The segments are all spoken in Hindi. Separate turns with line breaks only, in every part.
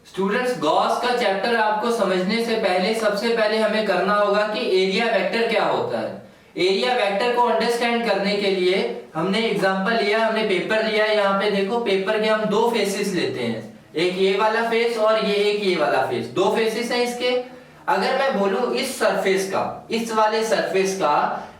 स्टूडेंट्स, गॉस का चैप्टर आपको समझने से पहले सबसे पहले हमें करना होगा कि एरिया वेक्टर क्या होता है। एरिया वेक्टर को अंडरस्टैंड करने के लिए हमने एग्जांपल लिया, हमने पेपर लिया है। यहाँ पे देखो, पेपर के हम दो फेसेस लेते हैं, एक ये वाला फेस और ये वाला फेस, दो फेसेस हैं इसके। अगर मैं बोलूं इस सरफेस का, इस वाले सरफेस का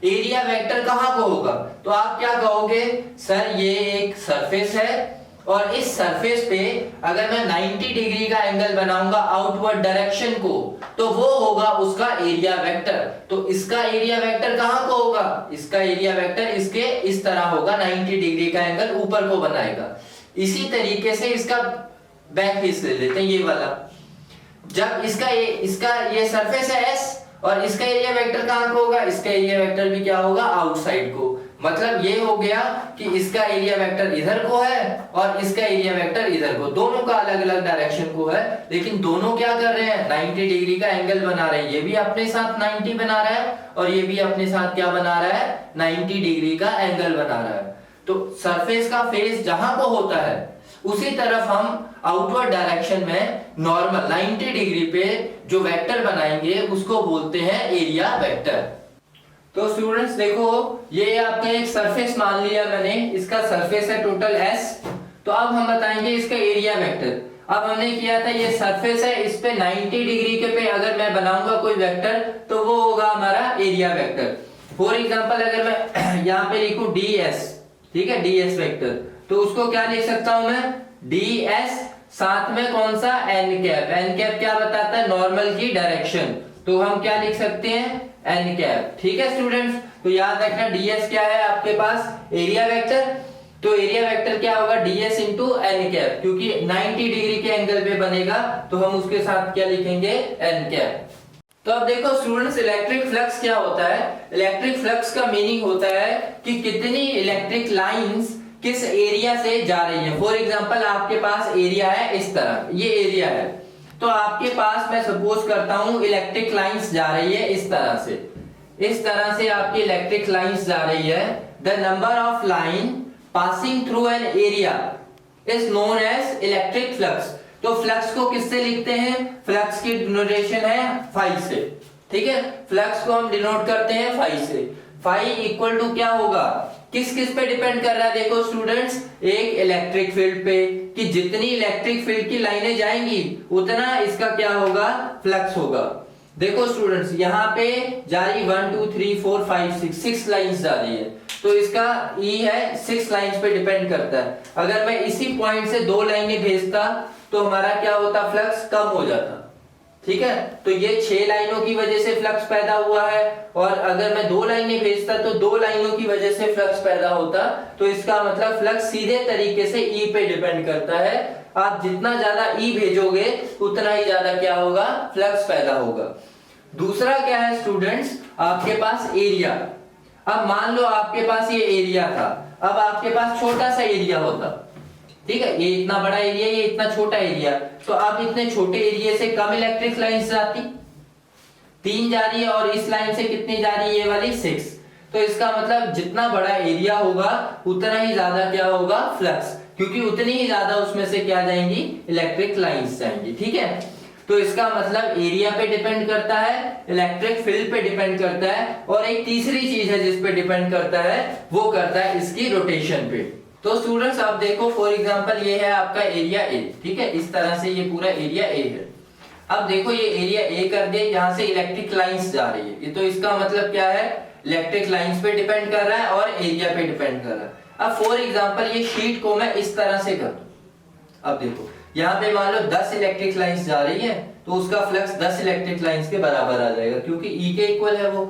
एरिया वेक्टर कहाँ को होगा, तो आप क्या कहोगे, सर ये एक सरफेस है और इस सरफेस पे अगर मैं 90 डिग्री का एंगल बनाऊंगा आउटवर्ड डायरेक्शन को, तो वो होगा उसका एरिया वेक्टर। तो इसका एरिया वेक्टर कहां को होगा, इसका एरिया वेक्टर इसके इस तरह होगा, 90 डिग्री का एंगल ऊपर को बनाएगा। इसी तरीके से इसका बैक फेस ले लेते हैं, ये वाला। जब इसका ये सरफेस है S और इसका एरिया वेक्टर कहां को होगा, इसका एरिया वेक्टर भी क्या होगा, आउटसाइड को। मतलब ये हो गया कि इसका एरिया वेक्टर इधर को है और इसका एरिया वेक्टर इधर को, दोनों का अलग अलग डायरेक्शन को है, लेकिन दोनों क्या कर रहे हैं, 90 डिग्री का एंगल बना रहे हैं। ये भी अपने साथ 90 बना रहा है और ये भी अपने साथ क्या बना रहा है, 90 डिग्री का एंगल बना रहा है। तो सरफेस का फेस जहां को होता है उसी तरफ हम आउटवर्ड डायरेक्शन में नॉर्मल 90 डिग्री पे जो वेक्टर बनाएंगे उसको बोलते हैं एरिया वेक्टर। तो स्टूडेंट्स देखो, ये आपका एक सरफेस मान लिया मैंने, इसका सरफेस है टोटल S। तो अब हम बताएंगे इसका एरिया वेक्टर। अब हमने किया था ये सरफेस है, इस पे 90 डिग्री के पे अगर मैं बनाऊंगा कोई वेक्टर तो वो होगा हमारा एरिया वेक्टर। फॉर एग्जांपल अगर मैं यहाँ पे लिखूं ds, ठीक है, ds वेक्टर, तो उसको क्या लिख सकता हूं मैं, ds साथ में कौन सा, n कैप। n कैप क्या बताता है, नॉर्मल की डायरेक्शन, तो हम क्या लिख सकते हैं, n कैप। ठीक है स्टूडेंट्स, तो याद रखना ds क्या है आपके पास, एरिया वेक्टर। तो एरिया वेक्टर क्या होगा, ds इंटू n कैप, क्योंकि 90 डिग्री के एंगल पे बनेगा तो हम उसके साथ क्या लिखेंगे, n कैप। तो अब देखो स्टूडेंट्स, इलेक्ट्रिक फ्लक्स क्या होता है। इलेक्ट्रिक फ्लक्स का मीनिंग होता है कि कितनी इलेक्ट्रिक लाइंस किस एरिया से जा रही है। फॉर एग्जांपल आपके पास एरिया है इस तरह, ये एरिया है, तो आपके पास मैं सपोज करता हूं इलेक्ट्रिक लाइंस जा रही है इस तरह से, इस तरह से आपकी इलेक्ट्रिक लाइंस जा रही है। The number of line passing through an area is known as electric flux. तो फ्लक्स को किससे लिखते हैं, फ्लक्स की डिनोटेशन है फाई से, ठीक है, फ्लक्स को हम डिनोट करते हैं फाई से। फाई इक्वल टू क्या होगा, किस किस पे डिपेंड कर रहा है, देखो स्टूडेंट्स, एक इलेक्ट्रिक फील्ड पे, कि जितनी इलेक्ट्रिक फील्ड की लाइनें जाएंगी उतना इसका क्या होगा, फ्लक्स होगा। देखो स्टूडेंट्स, यहाँ पे जा रही 1 2 3 4 5 6 लाइंस जा रही है, तो इसका E है 6 लाइंस पे डिपेंड करता है। अगर मैं इसी पॉइंट से 2 लाइनें भेजता तो हमारा क्या होता, फ्लक्स कम हो जाता, ठीक है। तो ये 6 लाइनों की वजह से फ्लक्स पैदा हुआ है, और अगर मैं 2 लाइनें भेजता तो 2 लाइनों की वजह से फ्लक्स पैदा होता। तो इसका मतलब फ्लक्स सीधे तरीके से E पे डिपेंड करता है। आप जितना ज्यादा E भेजोगे उतना ही ज्यादा क्या होगा, फ्लक्स पैदा होगा। दूसरा क्या है स्टूडेंट्स, आपके पास एरिया। अब मान लो आपके पास ये एरिया था, अब आपके पास छोटा सा एरिया होता, ठीक है, ये इतना बड़ा एरिया, ये इतना छोटा एरिया, तो आप इतने छोटे एरिया से कम इलेक्ट्रिक लाइंस जाती, 3 जा रही है, और इस लाइन से कितनी जा रही है, ये वाली 6। तो इसका मतलब जितना बड़ा एरिया होगा उतना ही ज्यादा क्या होगा, फ्लक्स, क्योंकि उतनी ही ज्यादा उसमें से क्या जाएंगी, इलेक्ट्रिक लाइंस जाएंगी, ठीक है। तो इसका मतलब एरिया पे डिपेंड करता है, इलेक्ट्रिक फील्ड पे डिपेंड करता है, और एक तीसरी चीज है जिस पे डिपेंड करता है, वो करता है इसकी रोटेशन पे। तो स्टूडेंट्स आप देखो, फॉर एग्जांपल ये है आपका एरिया ए, ठीक है, इस तरह से ये पूरा एरिया ए है। अब देखो ये एरिया ए कर दे, यहाँ से इलेक्ट्रिक लाइंस जा रही है, तो इसका मतलब क्या है, इलेक्ट्रिक लाइंस पे डिपेंड कर रहा है और एरिया पे डिपेंड कर रहा है। अब फॉर एग्जांपल ये शीट को मैं इस तरह से कर दूं, अब देखो यहाँ पे मान लो 10 इलेक्ट्रिक लाइंस जा रही है, तो उसका फ्लक्स 10 इलेक्ट्रिक लाइंस के बराबर आ जाएगा, क्योंकि E के इक्वल है वो।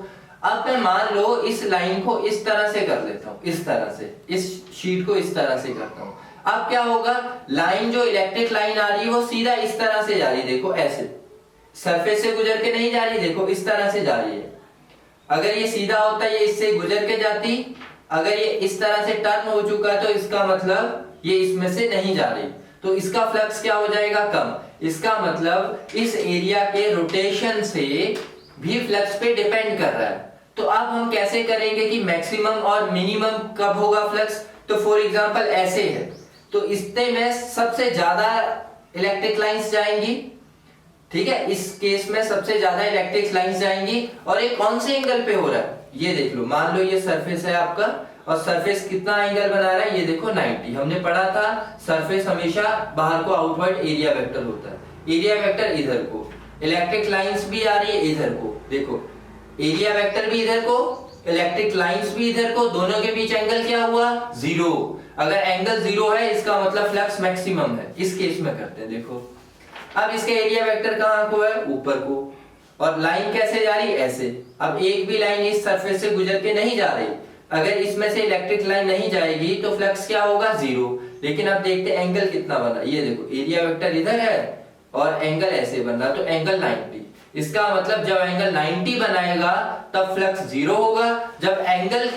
अब मैं मान लो इस लाइन को इस तरह से कर लेता हूं, इस तरह से, इस शीट को इस तरह से करता हूं। अब क्या होगा, लाइन जो इलेक्ट्रिक लाइन आ रही है वो सीधा इस तरह से जा रही है, देखो ऐसे, सरफेस से गुजर के नहीं जा रही, देखो इस तरह से जा रही है। अगर ये सीधा होता ये इससे गुजर के जाती, अगर ये इस तरह से टर्न हो चुका तो इसका मतलब ये इसमें से नहीं जा रही, तो इसका फ्लक्स क्या हो जाएगा, कम। इसका मतलब इस एरिया के रोटेशन से भी फ्लक्स पे डिपेंड कर रहा है। तो अब हम कैसे करेंगे कि मैक्सिमम और मिनिमम कब होगा फ्लक्स, तो फॉर एग्जांपल ऐसे है, तो इससे में सबसे ज्यादा इलेक्ट्रिक लाइंस जाएंगी, ठीक है। इस केस में सबसे ज्यादा इलेक्ट्रिक लाइंस जाएंगी। और ये कौन से एंगल पे हो रहा है, ये देख लो, मान लो ये सरफेस है आपका और सरफेस कितना एंगल बना रहा है, ये देखो 90। हमने पढ़ा था सरफेस हमेशा बाहर को आउटवर्ड एरिया वेक्टर होता है। एरिया वेक्टर इधर को, इलेक्ट्रिक लाइंस भी आ रही है इधर को, देखो एरिया वेक्टर भी इधर को, इलेक्ट्रिक लाइंस भी इधर को, दोनों के बीच एंगल क्या हुआ, 0। अगर एंगल 0 है इसका मतलब फ्लक्स मैक्सिमम है। इस केस में करते हैं, देखो अब इसका एरिया वेक्टर कहां को है, ऊपर को, और लाइन कैसे जा रही, ऐसे। अब एक भी लाइन इस सरफेस से गुजर के नहीं जा रही, अगर इसमें से इलेक्ट्रिक लाइन नहीं जाएगी तो फ्लक्स क्या होगा, 0। लेकिन अब देखते हैं एंगल कितना बना, ये देखो एरिया वेक्टर इधर है और एंगल ऐसे बन रहा, तो एंगल 90। इसका मतलब जब एंगल 90 बनाएगा तब फ्लक्स 0 होगा। जब एंगल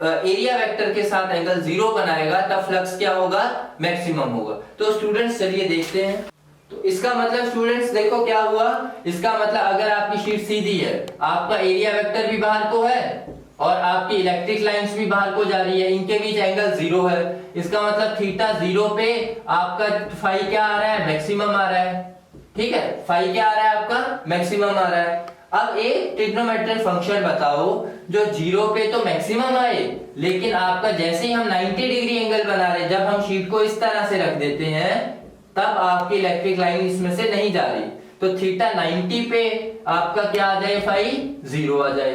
एरिया वेक्टर के साथ एंगल 0 बनाएगा तब फ्लक्स क्या होगा, मैक्सिमम होगा। तो स्टूडेंट्स चलिए देखते हैं। तो इसका मतलब स्टूडेंट्स देखो क्या हुआ, इसका मतलब अगर आपकी शीट सीधी है, आपका एरिया वेक्टर भी बाहर को है और आपकी इलेक्ट्रिक लाइंस भी बाहर को जा रही है, इनके बीच एंगल 0 है। इसका मतलब थीटा 0 पे आपका फाई क्या आ रहा है, मैक्सिमम आ रहा है, ठीक है। फाई क्या आ रहा है आपका, मैक्सिमम आ रहा है। अब एक ट्रिग्नोमेट्रिक फंक्शन बताओ जो 0 पे तो मैक्सिमम आए, लेकिन आपका जैसे ही हम 90 डिग्री एंगल बना रहे, जब हम शीट को इस तरह से रख देते हैं तब आपकी इलेक्ट्रिक लाइन इसमें से नहीं जा रही, तो थीटा 90 पे आपका क्या आ जाए, फाई 0 आ जाए।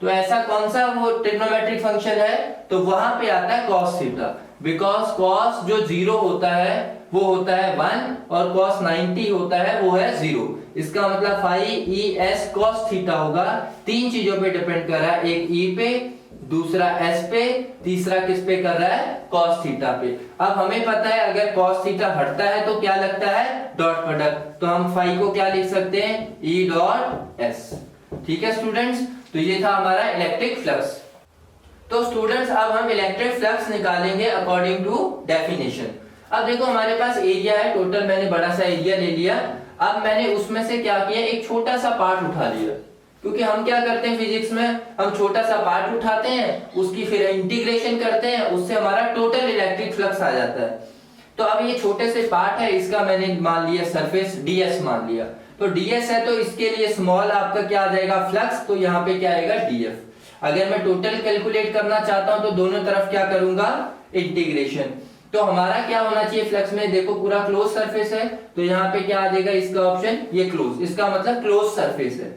तो ऐसा कौन सा वो ट्रिग्नोमेट्रिक फंक्शन है, तो वहां पे आता है cos थीटा, बिकॉज cos जो 0 होता है वो होता है 1 और cos 90 होता है वो है 0। इसका मतलब phi E S cos theta होगा। तीन चीजों पे डिपेंड कर रहा है, एक ई पे, दूसरा एस पे, तीसरा किस पे कर रहा है, cos थीटा पे। अब हमें पता है अगर cos थीटा हटता है तो क्या लगता है, डॉट प्रोडक्ट, तो हम फाई को क्या लिख सकते हैं, E डॉट एस। ठीक है स्टूडेंट्स, तो ये था हमारा इलेक्ट्रिक फ्लक्स। तो स्टूडेंट्स अब हम इलेक्ट्रिक फ्लक्स निकालेंगे अकॉर्डिंग टू डेफिनेशन। अब देखो हमारे पास एरिया है, टोटल मैंने बड़ा सा एरिया ले लिया। अब मैंने उसमें से क्या किया, एक छोटा सा पार्ट उठा लिया, क्योंकि हम क्या करते हैं फिजिक्स में, हम छोटा सा पार्ट उठाते हैं, उसकी फिर इंटीग्रेशन करते हैं, उससे हमारा टोटल इलेक्ट्रिक फ्लक्स आ जाता है। तो अब ये छोटे से पार्ट है, इसका मैंने मान लिया सरफेस ds मान लिया। तो ds है तो इसके लिए स्मॉल आपका क्या आ जाएगा, फ्लक्स, तो यहाँ पे क्या आएगा, df। अगर मैं टोटल कैलकुलेट करना चाहता हूं तो दोनों तरफ क्या करूंगा, इंटीग्रेशन। तो हमारा क्या होना चाहिए फ्लक्स में, देखो पूरा क्लोज सरफेस है, तो यहाँ पे क्या आ जाएगा इसका ऑप्शन, ये क्लोज, इसका मतलब क्लोज सरफेस है।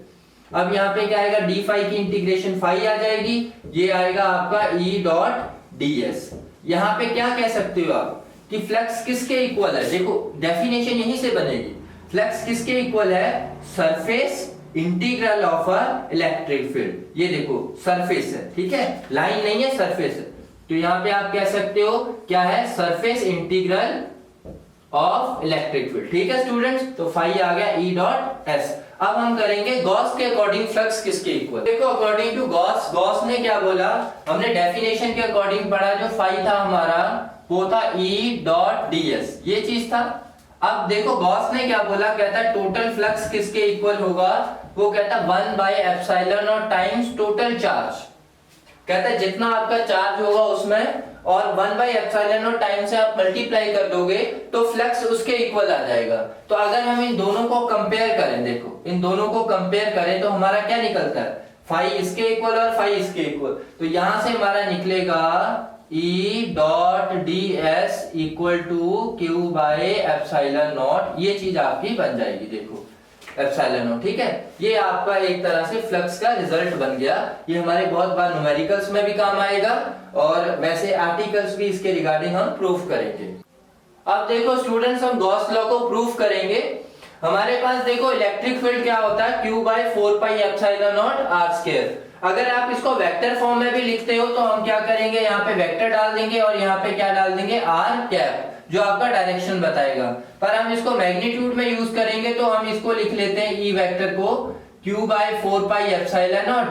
अब यहाँ पे क्या आएगा, डी फाई की इंटीग्रेशन फाई आ जाएगी, ये आएगा आपका ई डॉट ds। यहाँ पे क्या कह सकते हो आप कि फ्लक्स किसके इक्वल है, देखो डेफिनेशन यहीं से बनेगी, फ्लक्स किसके इक्वल है, surface integral of a electric field. ये देखो सरफेस है, ठीक है, लाइन नहीं है, सरफेस है, तो यहाँ पे आप कह सकते हो क्या है, surface integral of electric field. ठीक है स्टूडेंट्स, तो फाई आ गया ई डॉट एस। अब हम करेंगे गॉस के अकॉर्डिंग फ्लक्स किसके इक्वल। देखो अकॉर्डिंग टू गॉस, गॉस ने क्या बोला, हमने डेफिनेशन के अकॉर्डिंग पढ़ा, जो फाई था हमारा वो था ई डॉट ds, ये चीज था। अब देखो गॉस ने क्या बोला, कहता टोटल फ्लक्स किसके इक्वल होगा, वो कहता 1 bye epsilon not times total charge. कहता है जितना आपका चार्ज होगा उसमें, और 1 बाय एप्सिलॉन नॉट टाइम से आप मल्टीप्लाई कर दोगे तो फ्लक्स उसके इक्वल आ जाएगा। तो अगर हम इन दोनों को कंपेयर करें, देखो इन दोनों को कंपेयर करें तो हमारा क्या निकलता है, फाई इसके इक्वल और फाई इसके इक्वल। तो यहां से हमारा निकलेगा E dot ds equal to q by epsilon naught, ये चीज आपकी बन जाएगी, देखो एप्सिलॉन नॉट। ठीक है, ये आपका एक तरह से फ्लक्स का रिजल्ट बन गया। ये हमारे बहुत बार न्यूमेरिकल्स में भी काम आएगा और वैसे आर्टिकल्स भी इसके रिगार्डिंग हम प्रूफ करेंगे। अब देखो स्टूडेंट्स, हम गॉस लॉ को प्रूफ करेंगे। हमारे पास देखो इलेक्ट्रिक फील्ड क्या होता है, q by 4 pi epsilon naught r square. अगर आप इसको वेक्टर फॉर्म में भी लिखते हो तो हम क्या करेंगे, यहाँ पे वेक्टर डाल देंगे और यहाँ पे क्या डाल देंगे, r कैप, जो आपका डायरेक्शन बताएगा। पर हम इसको मैग्नीट्यूड में यूज करेंगे तो हम इसको लिख लेते हैं ई वेक्टर को q by 4 pi epsilon naught,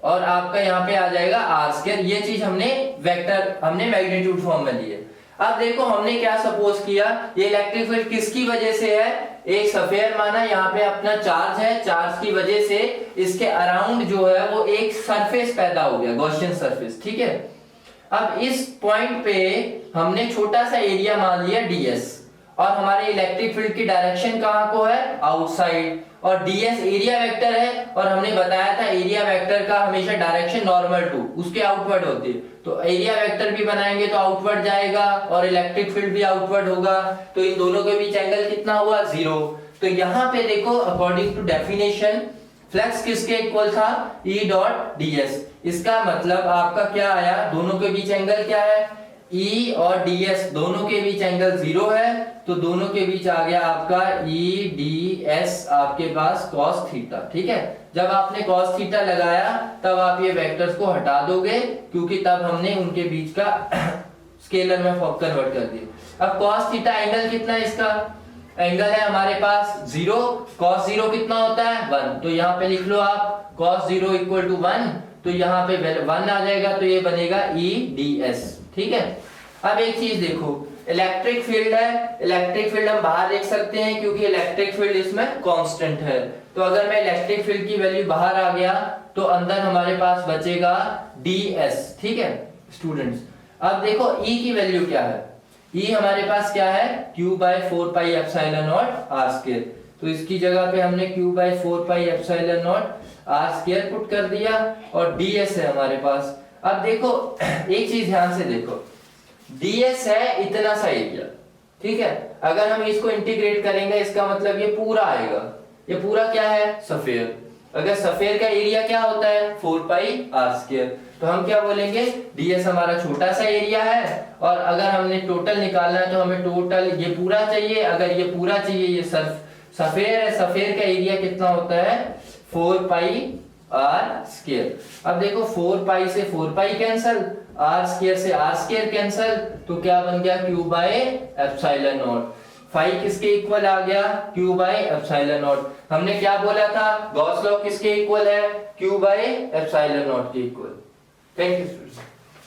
और आपका यहाँ पे आ जाएगा r स्क्वायर। ये चीज हमने वेक्टर, हमने मैग्नीट्यूड फॉर्म में ली है। अब देखो हमने क्या सपोज किया, ये इलेक्ट्रिक फील्ड किसकी वजह से है, एक स्फीयर माना, यहाँ पे अपना चार्ज है, चार्ज की वजह से इसके अराउंड जो है वो एक सरफेस पैदा हो गया, गॉसियन सरफेस। ठीक है, अब इस पॉइंट पे हमने छोटा सा एरिया मान लिया ds, और हमारे इलेक्ट्रिक फील्ड की डायरेक्शन कहाँ को है, आउटसाइड, और ds एरिया वेक्टर है, और हमने बताया था एरिया वेक्टर का हमेशा डायरेक्शन नॉर्मल टू उसके आउटवर्ड होती है, तो एरिया वेक्टर भी बनाएंगे तो आउटवर्ड जाएगा और इलेक्ट्रिक फील्ड भी आउटवर्ड होगा, तो इन दोनों के बीच एंगल कितना हुआ, 0। तो यहाँ पे देखो अकॉर्डिंग टू डेफिनेशन फ्लक्स किसके इक्वल था, E डॉट ds। इसका मतलब आपका क्या आया, दोनों के बीच एंगल क्या है, E और ds दोनों के बीच एंगल 0 है, तो दोनों के बीच आ गया आपका EDS आपके पास cos थीटा। ठीक है, जब आपने cos थीटा लगाया तब आप ये वेक्टर्स को हटा दोगे, क्योंकि तब हमने उनके बीच का स्केलर में कन्वर्ट कर दिया। अब cos थीटा एंगल कितना है, इसका एंगल है हमारे पास 0, cos 0 कितना होता है 1, तो यहाँ पे लिख लो आप cos 0 इक्वल टू 1, तो यहाँ पे 1 आ जाएगा, तो ये बनेगा EDS। ठीक है, अब एक चीज देखो, इलेक्ट्रिक फील्ड है, इलेक्ट्रिक फील्ड हम बाहर लिख सकते हैं क्योंकि इलेक्ट्रिक फील्ड इसमें कांस्टेंट है, तो अगर मैं इलेक्ट्रिक फील्ड की वैल्यू बाहर आ गया तो अंदर हमारे पास बचेगा ds। ठीक है स्टूडेंट्स, अब देखो E की वैल्यू क्या है, E हमारे पास क्या है, q by 4 pi epsilon naught r square, तो इसकी जगह पे हमने q by 4 pi epsilon naught r square put कर दिया, और ds है हमारे पास। अब देखो एक चीज ध्यान से देखो, ds है इतना सा एरिया, ठीक है, अगर हम इसको इंटीग्रेट करेंगे इसका मतलब ये पूरा आएगा, ये पूरा क्या है, सफेयर। अगर सफेयर का एरिया क्या होता है 4 पाई r स्क्वायर, तो हम क्या बोलेंगे, ds हमारा छोटा सा एरिया है, और अगर हमने टोटल निकालना है तो हमें टोटल ये पूरा चाहिए, अगर ये पूरा चाहिए, ये सफेयर है, सफेयर का एरिया कितना होता है 4 पाई r स्क्वायर। अब देखो 4 पाई से 4 पाई कैंसल, r स्क्वायर से r स्क्वायर कैंसल, तो क्या बन गया q by epsilon naught. Phi किसके इक्वल आ गया, q बाय एप्सिलॉन नॉट। हमने क्या बोला था, गॉस लॉ किसके इक्वल है, q बाय एप्सिलॉन नॉट के इक्वल। Thank you.